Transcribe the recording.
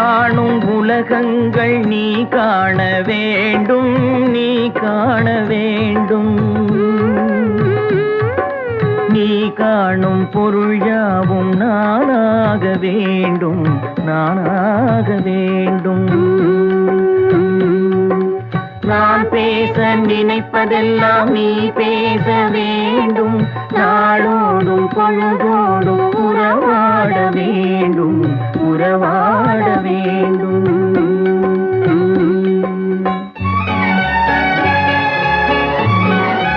காணும் உலகங்கள் நீ காண வேண்டும், நீ காண வேண்டும். நீ காணும் பொருள் யாவும் நானாக வேண்டும், நானாக வேண்டும். நான் பேச நினைப்பதெல்லாம் நீ பேச வேண்டும். நாளோடும் பொழுதோடும் உறவாட வேண்டும், உறவாட வேண்டும்.